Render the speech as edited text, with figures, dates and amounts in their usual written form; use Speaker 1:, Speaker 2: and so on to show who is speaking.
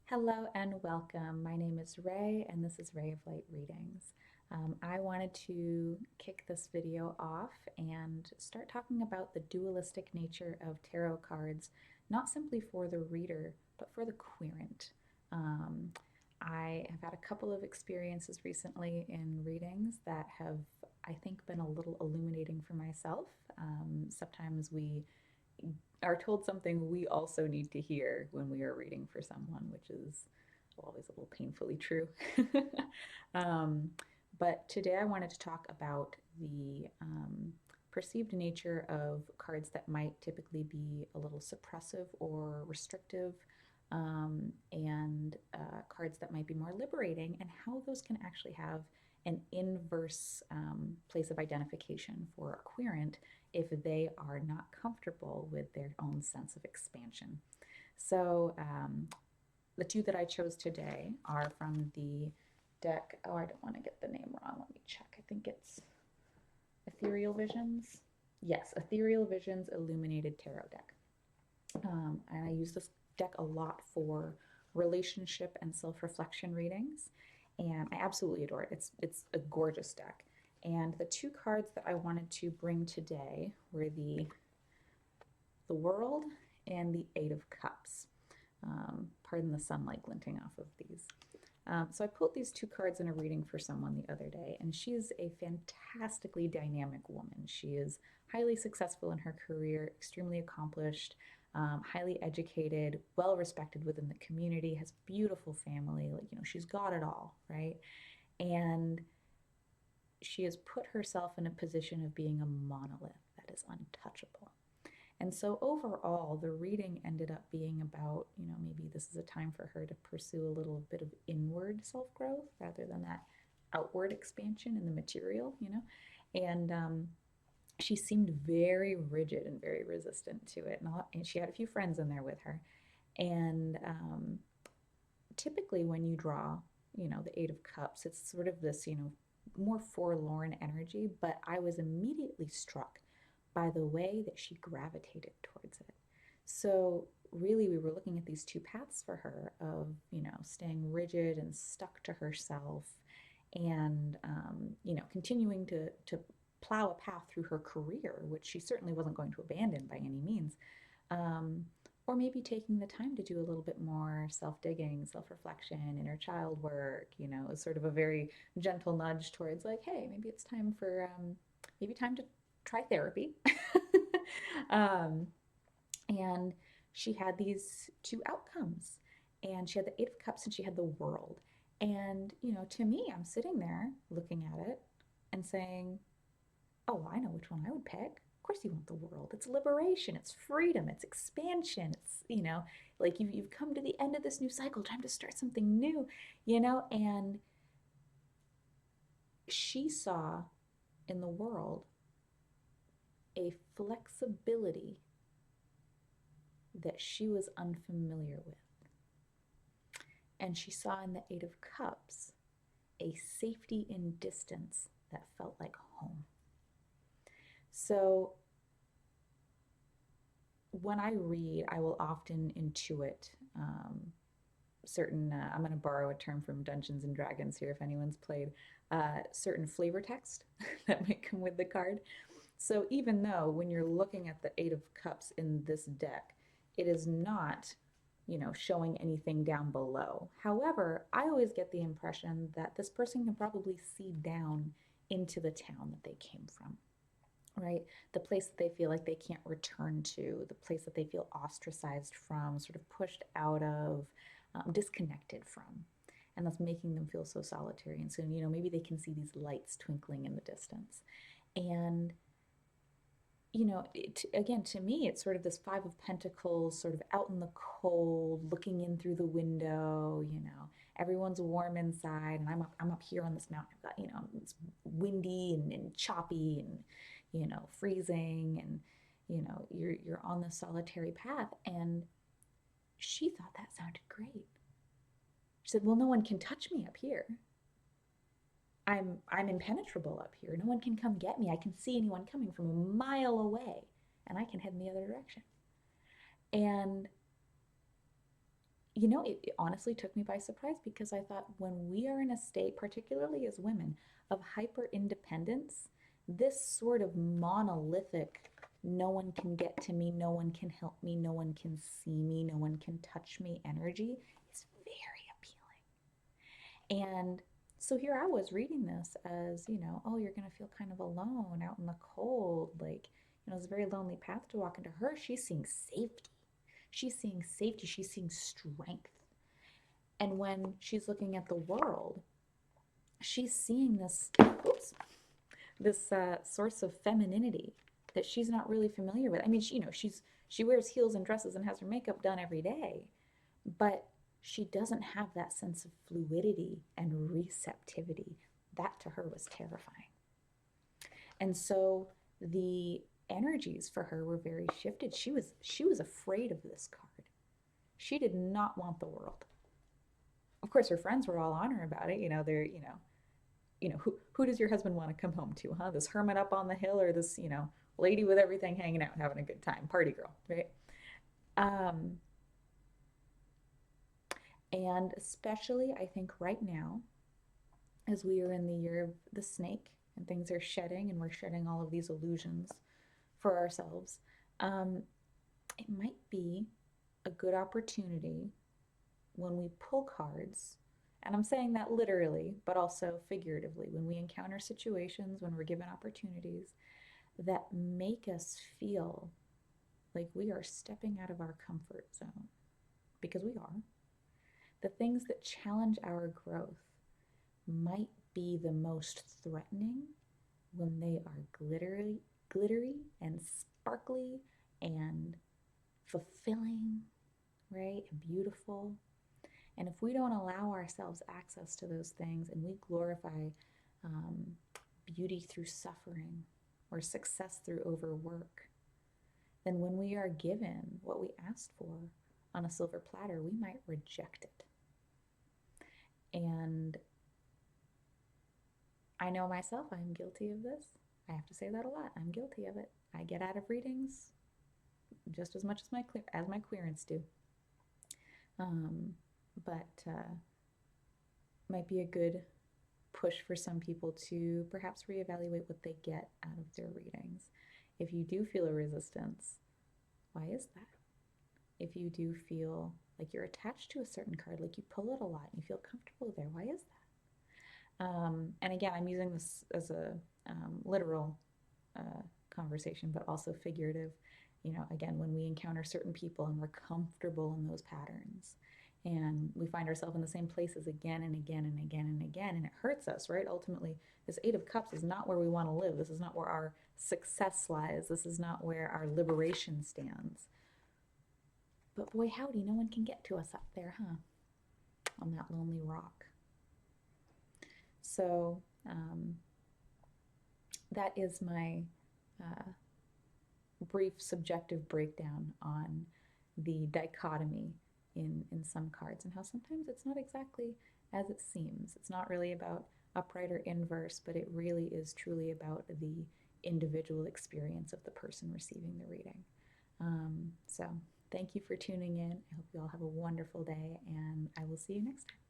Speaker 1: Hello and welcome. My name is Ray, and this is Ray of Light Readings. I wanted to kick this video off and start talking about the dualistic nature of tarot cards, not simply for the reader, but for the querent. Um, I have had a couple of experiences recently in readings that have, I think, been a little illuminating for myself. Sometimes we are told something we also need to hear when we are reading for someone, which is always a little painfully true. um, but today I wanted to talk about the perceived nature of cards that might typically be a little suppressive or restrictive, and cards that might be more liberating, and how those can actually have an inverse place of identification for a querent if they are not comfortable with their own sense of expansion. So, the two that I chose today are from the deck. Oh, I don't want to get the name wrong. Let me check. I think it's Ethereal Visions. Yes, Ethereal Visions Illuminated Tarot deck. And I use this deck a lot for relationship and self-reflection readings, and I absolutely adore it. It's a gorgeous deck. And the two cards that I wanted to bring today were the World and the Eight of Cups. Pardon the sunlight glinting off of these. So I pulled these two cards in a reading for someone the other day, and she's a fantastically dynamic woman. She is highly successful in her career, extremely accomplished, highly educated, well respected within the community, has beautiful family. Like, she's got it all, right? And she has put herself in a position of being a monolith that is untouchable. And so overall, the reading ended up being about, maybe this is a time for her to pursue a little bit of inward self growth rather than that outward expansion in the material. And she seemed very rigid and very resistant to it. And she had a few friends in there with her. And typically, when you draw, the Eight of Cups, it's sort of this, more forlorn energy. But I was immediately struck by the way that she gravitated towards it. So, really, we were looking at these two paths for her of, staying rigid and stuck to herself and, continuing to plow a path through her career, which she certainly wasn't going to abandon by any means. Um, or maybe taking the time to do a little bit more self digging, self reflection, inner child work, as sort of a very gentle nudge towards, like, hey, maybe it's time for, maybe time to try therapy. um, and she had these two outcomes. And she had the Eight of Cups and she had the World. And, to me, I'm sitting there looking at it and saying, oh, I know which one I would pick. Of course, you want the world. It's liberation, it's freedom, it's expansion. It's, like you've come to the end of this new cycle, time to start something new. And she saw in the world a flexibility that she was unfamiliar with. And she saw in the Eight of Cups a safety in distance that felt like home. So when I read, I will often intuit certain, I'm going to borrow a term from Dungeons and Dragons here if anyone's played, certain flavor text that might come with the card. So even though when you're looking at the Eight of Cups in this deck, it is not, showing anything down below. However, I always get the impression that this person can probably see down into the town that they came from, right? The place that they feel like they can't return to, the place that they feel ostracized from, sort of pushed out of, disconnected from. And that's making them feel so solitary. And so, maybe they can see these lights twinkling in the distance. And again, to me, it's sort of this Five of Pentacles, sort of out in the cold, looking in through the window. Everyone's warm inside, and I'm up here on this mountain. I've got, it's windy and choppy and, freezing, and, you're on this solitary path. And she thought that sounded great. She said, well, no one can touch me up here. I'm impenetrable up here. No one can come get me. I can see anyone coming from a mile away, and I can head in the other direction. And it honestly took me by surprise because I thought when we are in a state, particularly as women, of hyper independence, this sort of monolithic, no one can get to me, no one can help me, no one can see me, no one can touch me energy is very appealing. And so here I was reading this as, oh, you're going to feel kind of alone out in the cold. Like, it's a very lonely path to walk into. Her, she's seeing safety. She's seeing safety. She's seeing strength. And when she's looking at the world, she's seeing this source of femininity that she's not really familiar with. I mean, she wears heels and dresses and has her makeup done every day, but she doesn't have that sense of fluidity and receptivity. That to her was terrifying. And so the energies for her were very shifted. She was afraid of this card. She did not want the world. Of course, her friends were all on her about it. Who does your husband want to come home to, huh? This hermit up on the hill or this, lady with everything hanging out, having a good time, party girl, right? Um, and especially, I think right now, as we are in the year of the snake and things are shedding and we're shedding all of these illusions for ourselves, it might be a good opportunity when we pull cards, and I'm saying that literally, but also figuratively, when we encounter situations, when we're given opportunities that make us feel like we are stepping out of our comfort zone, because we are, the things that challenge our growth might be the most threatening when they are glittery and sparkly and fulfilling, right? And beautiful. And if we don't allow ourselves access to those things and we glorify um, beauty through suffering or success through overwork, then when we are given what we asked for on a silver platter, we might reject it. And I know myself, I'm guilty of this. I have to say that a lot. I'm guilty of it. I get out of readings just as much as my querents do. But might be a good push for some people to perhaps reevaluate what they get out of their readings. If you do feel a resistance, why is that? If you do feel like you're attached to a certain card, like you pull it a lot and you feel comfortable there, why is that? And again, I'm using this as a literal conversation, but also figurative. Again, when we encounter certain people and we're comfortable in those patterns and we find ourselves in the same places again and again and again and again, and it hurts us, right? Ultimately, this Eight of Cups is not where we want to live. This is not where our success lies. This is not where our liberation stands. But boy, howdy, no one can get to us up there, huh? On that lonely rock. So that is my brief subjective breakdown on the dichotomy in some cards and how sometimes it's not exactly as it seems. It's not really about upright or inverse, but it really is truly about the individual experience of the person receiving the reading. So thank you for tuning in. I hope you all have a wonderful day, and I will see you next time.